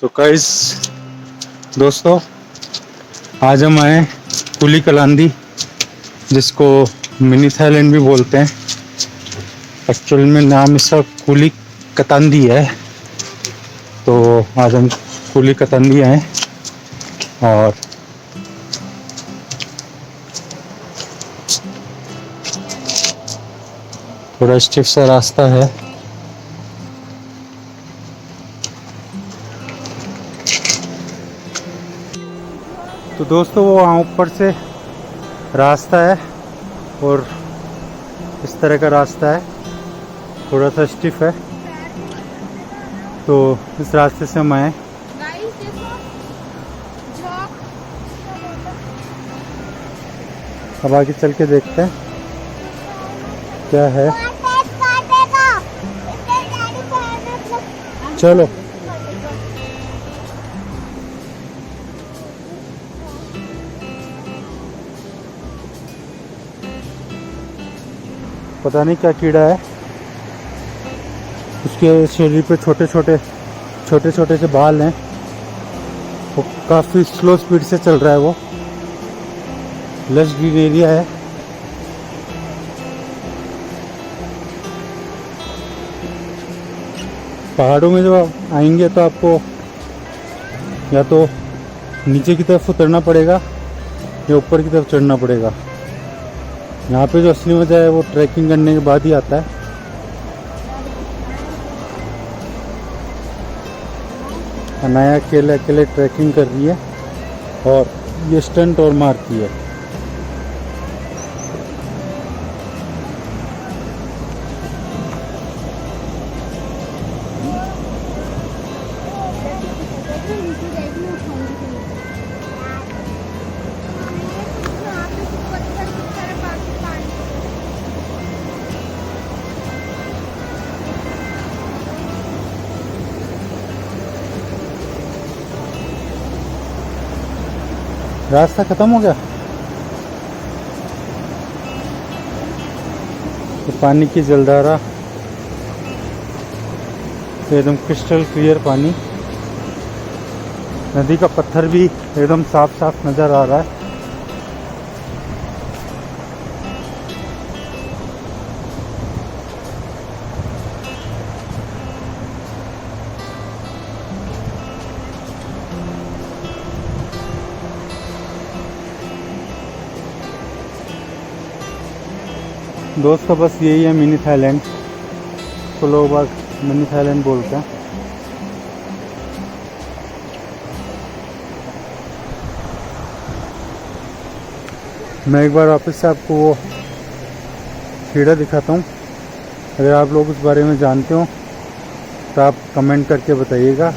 तो गाइस दोस्तों, आज हम आए कुली कलांदी, जिसको मिनी थाईलैंड भी बोलते हैं। एक्चुअल में नाम इसका कुली कतांदी है। तो आज हम कुली कतांदी आए और थोड़ा स्टिफ सा रास्ता है। तो दोस्तों, वो वहाँ ऊपर से रास्ता है और इस तरह का रास्ता है, थोड़ा सा स्टिफ है। तो इस रास्ते से हम आए। अब आगे चल के देखते हैं क्या है। चलो। पता नहीं क्या कीड़ा है, उसके शरीर पे छोटे छोटे से बाल हैं। वो काफ़ी स्लो स्पीड से चल रहा है। वो लश ग्रीन एरिया है। पहाड़ों में जब आप आएंगे तो आपको या तो नीचे की तरफ उतरना पड़ेगा या ऊपर की तरफ चढ़ना पड़ेगा। यहाँ पे जो असली मजा है वो ट्रैकिंग करने के बाद ही आता है। अनाया अकेले ट्रैकिंग कर रही है और ये स्टंट और मारती है। रास्ता खत्म हो गया। तो पानी की जलधारा, एकदम क्रिस्टल क्लियर पानी। नदी का पत्थर भी एकदम साफ साफ नजर आ रहा है। दोस्तों, बस यही है मिनी थाईलैंड। तो लोग बाग मिनी थाईलैंड बोलते हैं। मैं एक बार वापस से आपको वो कीड़ा दिखाता हूँ। अगर आप लोग उस बारे में जानते हो तो आप कमेंट करके बताइएगा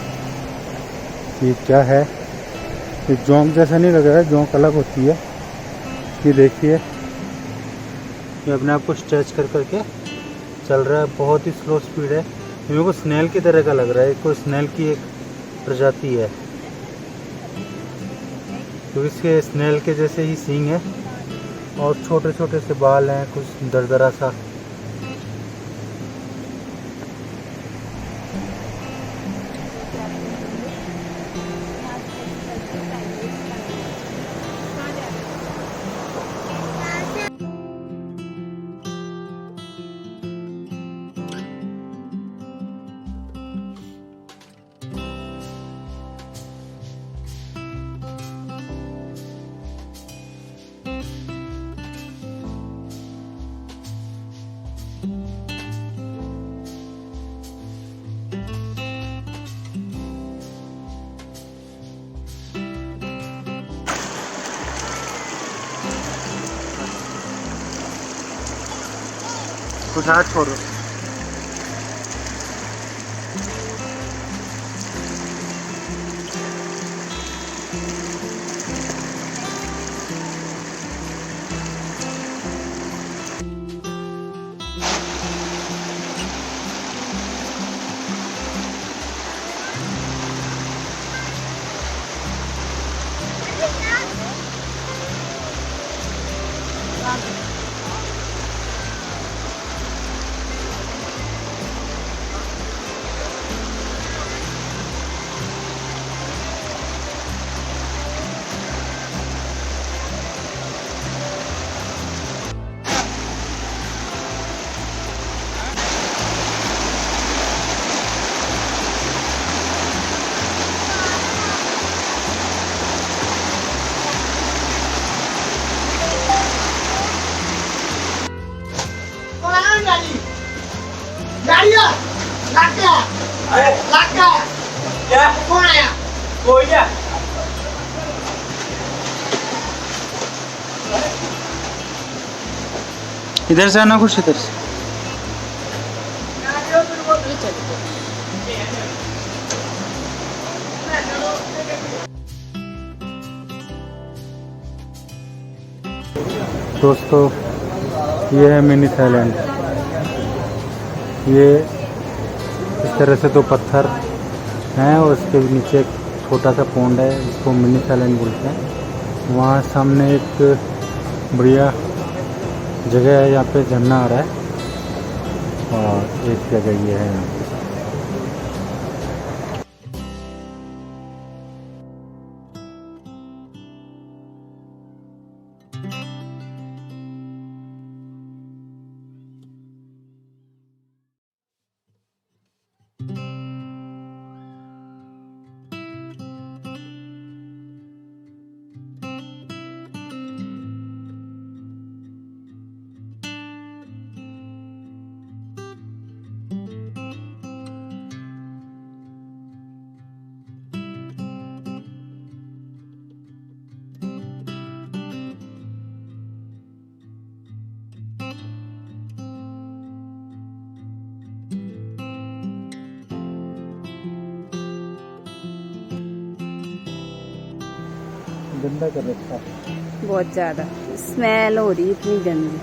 कि क्या है। ये जोंक जैसा नहीं लग रहा है, जोंक अलग होती है। ये देखिए, ये अपने आप को स्ट्रेच कर करके चल रहा है। बहुत ही स्लो स्पीड है। मेरे को स्नेल की तरह का लग रहा है। कोई स्नेल की एक प्रजाति है, तो इसके स्नेल के जैसे ही सींग है और छोटे छोटे से बाल हैं, कुछ दरदरा सा। कुछ हाथ छोड़ो। क्या कौन आया? कोई क्या? इधर से आना कुछ, इधर से। दोस्तों ये है मिनी थाईलैंड। ये इस तरह से दो पत्थर हैं और उसके नीचे एक छोटा सा पौंड है, इसको मिनी थाईलैंड बोलते हैं। वहाँ सामने एक बढ़िया जगह है, यहाँ पे झरना आ रहा है और एक जगह ये है यहाँ पे। गंदा कर रखा है। बहुत ज्यादा स्मेल हो रही, इतनी गंदी।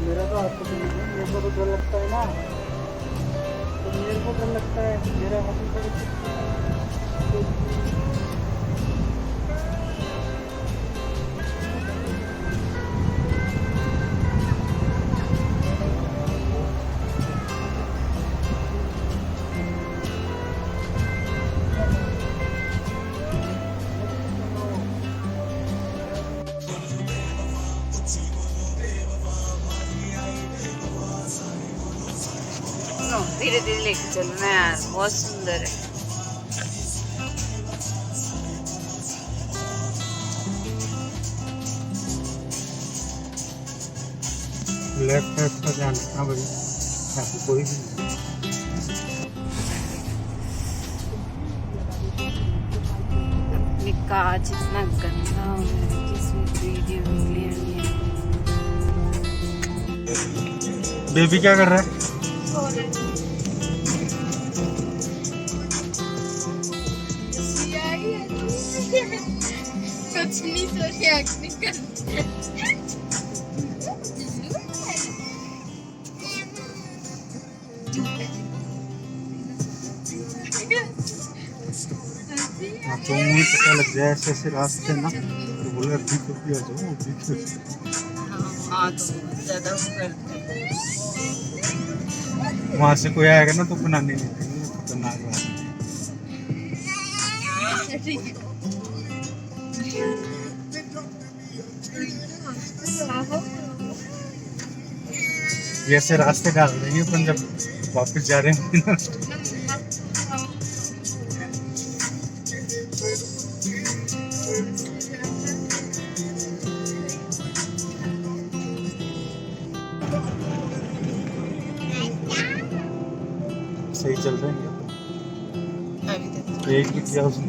मेरा तो आपको मेरे को तो डर लगता है ना, तो मेरे को डर लगता है मेरा हाथी धीरे धीरे लेके चलना यार, बहुत सुंदर है। लेफ्ट साइड का ध्यान रखना भाई, यहाँ पे कोई भी नहीं। अपनी कांच इतना गंदा हो गया है कि इसमें वीडियो क्लियर नहीं है। बेबी क्या कर रहा है? कुछ नहीं, सोची एक्टिंग कर। तो मुझे पता लग जाए ऐसे ऐसे रास्ते ना, तो बोले अभी तो भी आ जाओ अभी तो। हाँ तो ज्यादा करते हैं। वहाँ से कोई आएगा ना तो बनाने नहीं देंगे, खतरनाक बात है। ये ऐसे रास्ते डाल रहे हैं अपन जब वापस जा रहे हैं ना। सही चल रहे हैं अभी तक एक भी किया उसने।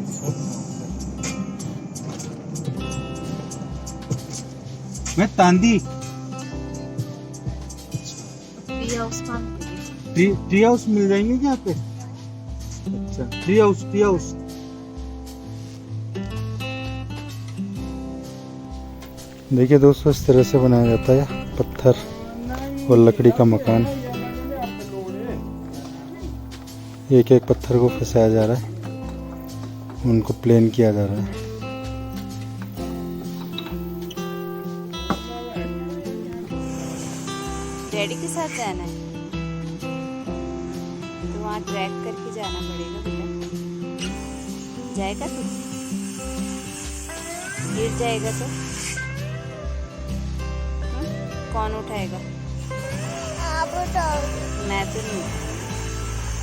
मैं तांदी ट्री हाउस कहाँ मिलेगी? ट्री हाउस मिल जाएंगे क्या यहाँ पे? अच्छा, ट्री हाउस। देखिए दोस्तों, इस तरह से बनाया जाता है पत्थर और लकड़ी का मकान। एक एक पत्थर को फंसाया जा रहा है, उनको प्लेन किया जा रहा है। डैडी के साथ जाना है तो वहाँ ट्रैक करके जाना पड़ेगा बेटा। जाएगा तू? गिर जाएगा तो कौन उठाएगा? आप उठाओ। मैं तो नहीं।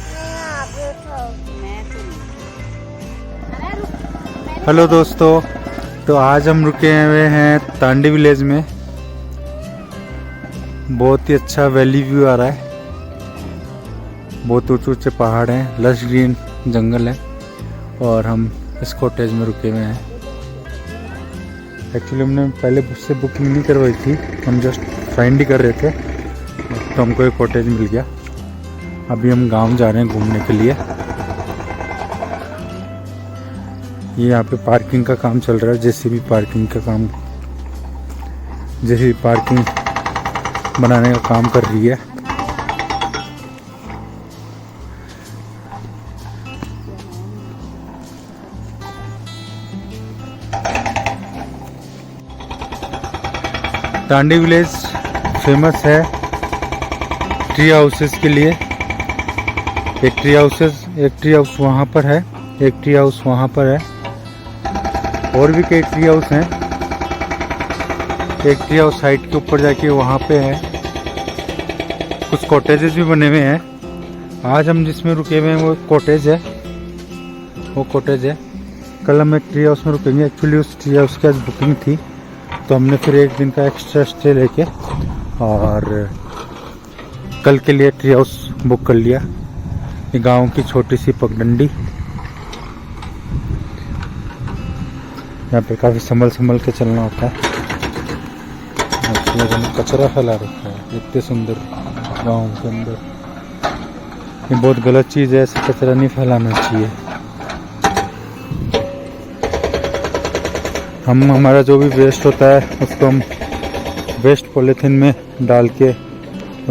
नहीं, आप उठाओ। मैं तो नहीं। हेलो दोस्तों, तो आज हम रुके हुए हैं तांडी विलेज में। बहुत ही अच्छा वैली व्यू आ रहा है, बहुत ऊंचे ऊंचे पहाड़ हैं, लश ग्रीन जंगल है और हम इस कॉटेज में रुके हुए हैं। एक्चुअली हमने पहले उससे बुकिंग नहीं करवाई थी, हम जस्ट फाइंड ही कर रहे थे तो हमको एक कॉटेज मिल गया। अभी हम गांव जा रहे हैं घूमने के लिए। ये यहाँ पे पार्किंग का काम चल रहा है, जेसीबी पार्किंग का काम, जेसीबी पार्किंग बनाने का काम कर रही है। तांडी विलेज फेमस है ट्री हाउसेस के लिए। एक ट्री हाउस वहाँ पर है, एक ट्री हाउस वहाँ पर है, और भी कई ट्री हाउस हैं। एक ट्री हाउस साइड के ऊपर जाके वहाँ पे है। कुछ कॉटेजेस भी बने हुए हैं। आज हम जिसमें रुके हुए हैं वो कॉटेज है, वो कॉटेज है। कल हम एक ट्री हाउस में रुकेंगे। एक्चुअली उस ट्री हाउस की आज बुकिंग थी तो हमने फिर एक दिन का एक्स्ट्रा स्टे लेके और कल के लिए ट्री हाउस बुक कर लिया। ये गांव की छोटी सी पगडंडी, यहाँ पे काफ़ी संभल के चलना होता है। कचरा फैला रखा है इतने सुंदर गांव के अंदर। ये बहुत गलत चीज़ है, ऐसे कचरा नहीं फैलाना चाहिए। हमारा जो भी वेस्ट होता है उसको हम वेस्ट पॉलीथीन में डाल के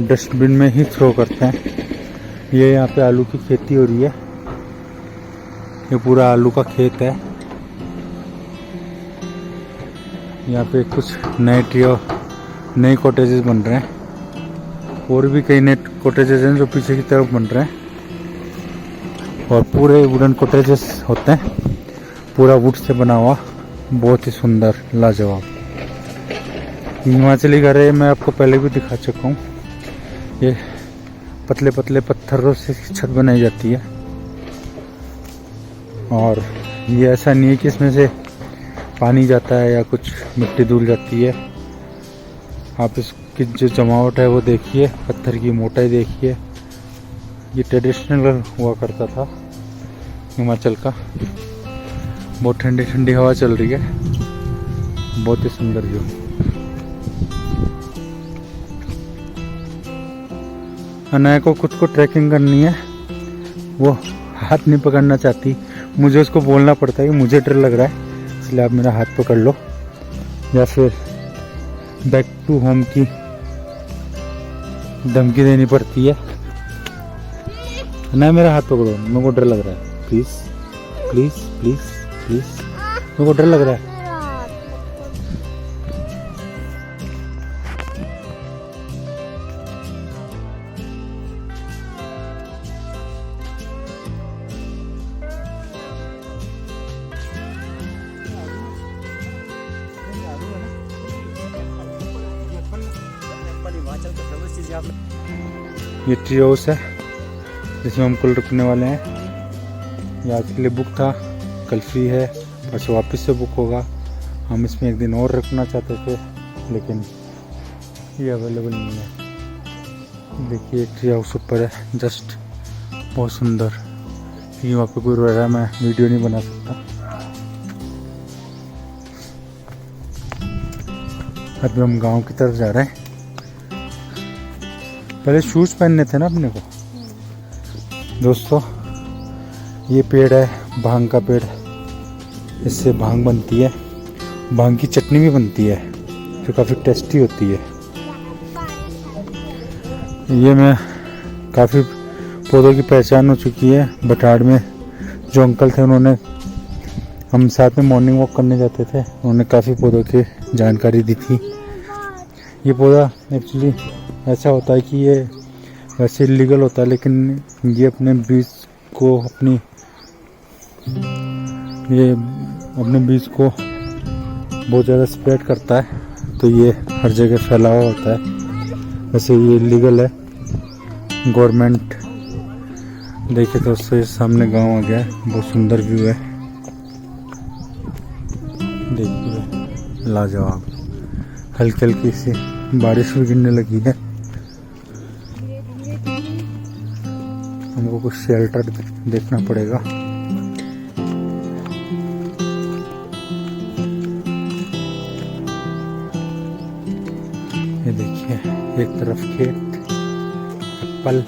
डस्टबिन में ही थ्रो करते हैं। ये यहाँ पे आलू की खेती हो रही है, ये पूरा आलू का खेत है। यहाँ पे कुछ नए कॉटेजेस बन रहे हैं और भी कई नए कॉटेजेस हैं जो पीछे की तरफ बन रहे हैं और पूरे वुडन कॉटेजेस होते हैं, पूरा वुड से बना हुआ, बहुत ही सुंदर, लाजवाब। हिमाचली घर है, मैं आपको पहले भी दिखा चुका हूँ। ये पतले पतले पत्थरों से छत बनाई जाती है और ये ऐसा नहीं है कि इसमें से पानी जाता है या कुछ मिट्टी धुल जाती है। आप इसकी जो जमावट है वो देखिए, पत्थर की मोटाई देखिए। ये ट्रेडिशनल हुआ करता था हिमाचल का। बहुत ठंडी ठंडी हवा चल रही है, बहुत ही सुंदर व्यू। अनाया को खुद को ट्रैकिंग करनी है, वो हाथ नहीं पकड़ना चाहती। मुझे उसको बोलना पड़ता है कि मुझे डर लग रहा है, इसलिए आप मेरा हाथ पकड़ लो, या फिर बैक टू होम की धमकी देनी पड़ती है। ना मेरा हाथ पकड़ो, मेरे को डर लग रहा है, प्लीज प्लीज प्लीज प्लीज, मेरे को डर लग रहा है। ये ट्री हाउस है जिसमें हम कल रुकने वाले हैं। ये आज के लिए बुक था, कल फ्री है, परसों वापस से बुक होगा। हम इसमें एक दिन और रुकना चाहते थे लेकिन ये अवेलेबल नहीं है। देखिए ट्री हाउस ऊपर है, जस्ट बहुत सुंदर। क्योंकि वहाँ पे कोई रह रहा है, मैं वीडियो नहीं बना सकता। अभी हम गांव की तरफ जा रहे हैं। पहले शूज पहनने थे ना अपने को। दोस्तों ये पेड़ है भांग का पेड़, इससे भांग बनती है, भांग की चटनी भी बनती है जो काफ़ी टेस्टी होती है। ये मैं काफ़ी पौधों की पहचान हो चुकी है। बटाड़ में जो अंकल थे उन्होंने, हम साथ में मॉर्निंग वॉक करने जाते थे, उन्होंने काफ़ी पौधों की जानकारी दी थी। ये पौधा एक्चुअली ऐसा होता है कि ये वैसे इलीगल होता है, लेकिन ये अपने बीज को अपने बीज को बहुत ज़्यादा स्प्रेड करता है, तो ये हर जगह फैला हुआ होता है। वैसे ये इलीगल है। गवर्नमेंट देखे तो उससे सामने गांव आ गया है, बहुत सुंदर व्यू है। देखिए लाजवाब, हल्की हल्की सी बारिश भी गिरने लगी है। हमको कुछ शेल्टर देखना पड़ेगा। ये देखिए एक तरफ खेत, एप्पल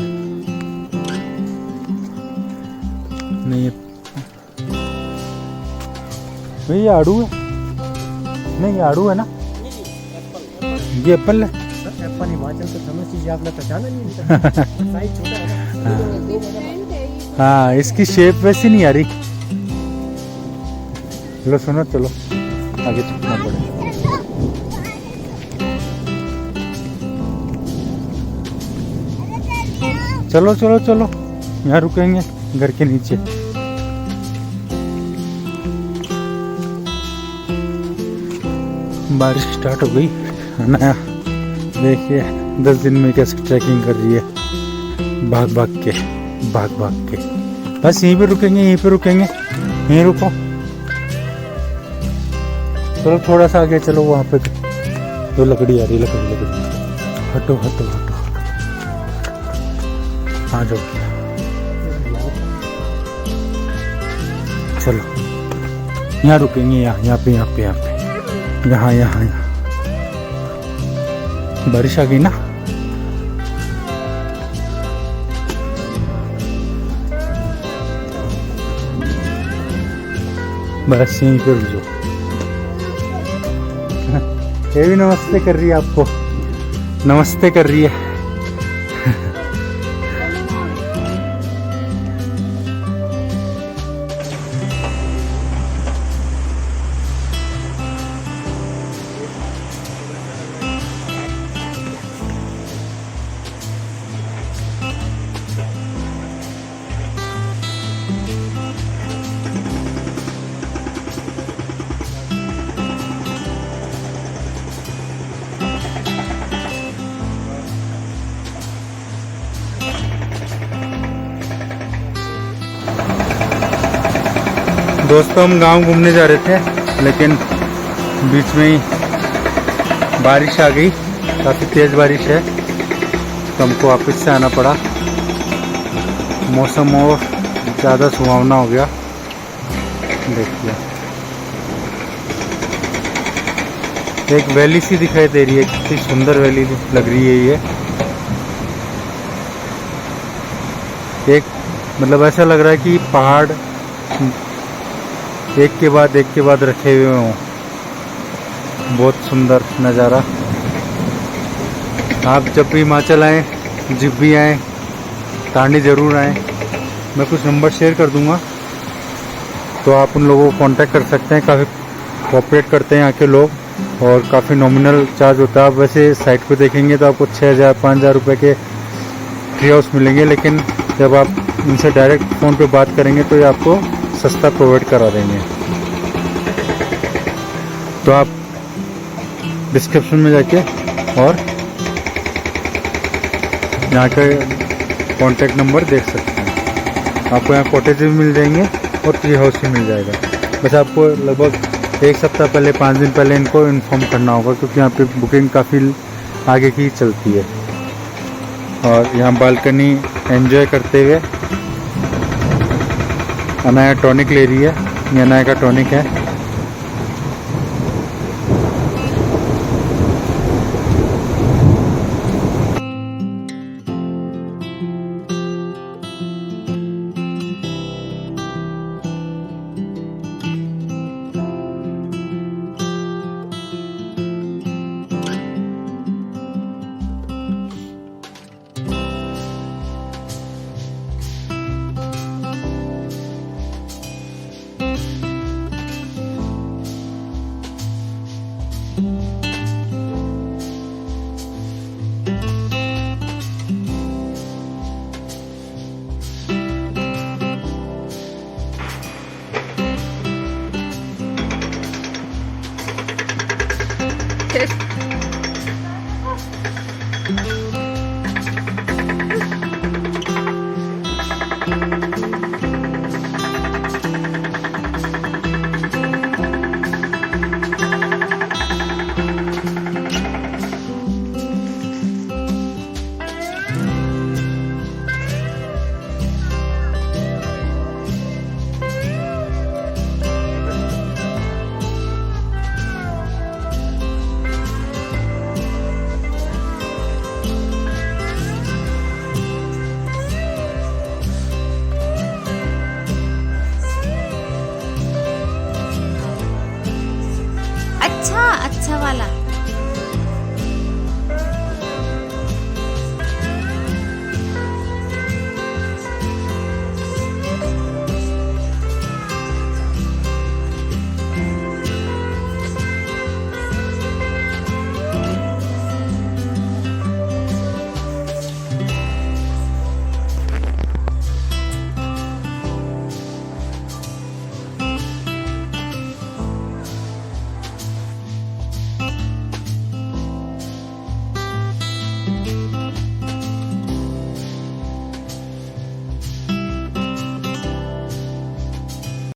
नहीं, ये आड़ू है, नहीं ये आड़ू है ना, ये एप्पल है। एप्पल हिमाचल का फेमस चीज आपने पहचाना नहीं? साइज छोटा है ना। हाँ इसकी शेप वैसी नहीं आ रही। चलो सुनो, चलो आगे चलना पड़ेगा। चलो चलो चलो, यहाँ रुकेंगे घर के नीचे। बारिश स्टार्ट हो गई नया। देखिए 10 दिन में कैसे ट्रैकिंग कर रही है, भाग भाग के। बस यहीं पे रुकेंगे, यहीं रुको। चलो थोड़ा सा आगे चलो, वहाँ पे तो लकड़ी आ रही, लकड़ी। हटो। आ जाओ, चलो यहाँ रुकेंगे, यहाँ पे। यहाँ बारिश आ गई ना। बस यहीं पे रुक जाओ। ये भी नमस्ते कर रही है आपको, नमस्ते कर रही है। दोस्तों हम गांव घूमने जा रहे थे, लेकिन बीच में ही बारिश आ गई, काफ़ी तेज़ बारिश है, तो हमको वापस से आना पड़ा। मौसम और ज़्यादा सुहावना हो गया। देखिए एक वैली सी दिखाई दे रही है, कितनी सुंदर वैली लग रही है ये। एक मतलब ऐसा लग रहा है कि पहाड़ एक के बाद रखे हुए हों। बहुत सुंदर नज़ारा। आप जब भी हिमाचल आएँ, जब भी आएँ, तांडी ज़रूर आएँ। मैं कुछ नंबर शेयर कर दूंगा, तो आप उन लोगों को कांटेक्ट कर सकते हैं। काफ़ी कोऑपरेट करते हैं यहाँ के लोग, और काफ़ी नॉमिनल चार्ज होता है। आप वैसे साइट पे देखेंगे तो आपको 6,000-5,000 रुपये के ट्री हाउस मिलेंगे, लेकिन जब आप इनसे डायरेक्ट फ़ोन पे बात करेंगे तो ये आपको सस्ता प्रोवाइड करा देंगे। तो आप डिस्क्रिप्शन में जाके और यहाँ के कॉन्टेक्ट नंबर देख सकते हैं। आपको यहाँ कॉटेज भी मिल जाएंगे और ट्री हाउस भी मिल जाएगा। बस आपको लगभग 1 सप्ताह पहले, 5 दिन पहले इनको इन्फॉर्म करना होगा, क्योंकि यहाँ पे बुकिंग काफ़ी आगे की चलती है। और यहाँ बालकनी एंजॉय करते हुए अनाया टॉनिक ले रही है। ये अनाया का टॉनिक है। है।